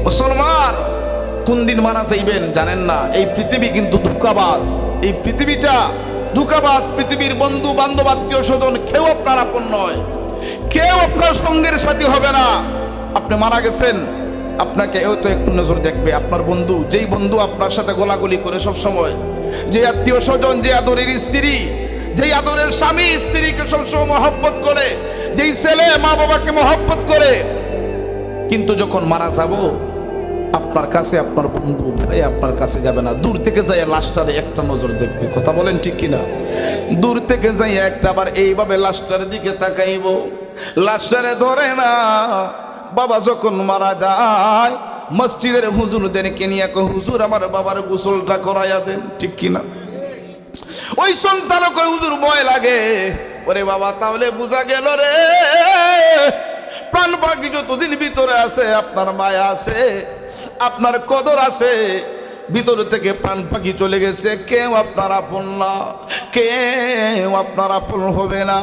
মুসলমান, কোন দিন মারা যাইবেন জানেন না। এই পৃথিবী কিন্তু ধোঁকাবাজ, এই পৃথিবীটা ধোঁকাবাজ। পৃথিবীর বন্ধু বান্ধব আত্মীয় স্বজন কেউ আপনার আপন নয়, কেউ আপনার সঙ্গের সাথী হবে না। আপনি মারা গেছেন, আপনাকে তো একটু নজর দেখবে। আপনার বন্ধু, যেই বন্ধু আপনার সাথে গোলাগুলি করে সব সময়, যে আত্মীয় স্বজন, যে আদরের স্ত্রী, যেই আদরের স্বামী স্ত্রীকে সবসময় মহব্বত করে, যেই ছেলে মা বাবাকে মহব্বত করে, কিন্তু যখন মারা যাব আপনার কাছে আপনার বন্ধু ভাই আপনার কাছে যাবে না। দূর থেকে যাই লাশটারে একটা নজর দেখবে। কথা বলেন ঠিক কিনা? দূর থেকে যাই একটা আবার এইভাবে লাশটার দিকে তাকাইব, লাশটারে ধরে না। বাবা যখন মারা যায় মসজিদের হুজুরদেরকে নিয়ে হুজুর আমার বাবার গোসলটা করাইয়া দেন, ঠিক কিনা? ওই সন্তানও কই হুজুর ভয় লাগে। ওরে বাবা, তাহলে বোঝা গেল রে প্রাণ পাখি যতদিন ভিতরে আছে আপনার মায়া আছে, আপনার কদর আছে। ভিতর থেকে প্রাণ পাখি চলে গেছে, কেউ আপনার আপন না, কেউ আপনার আপন হবে না।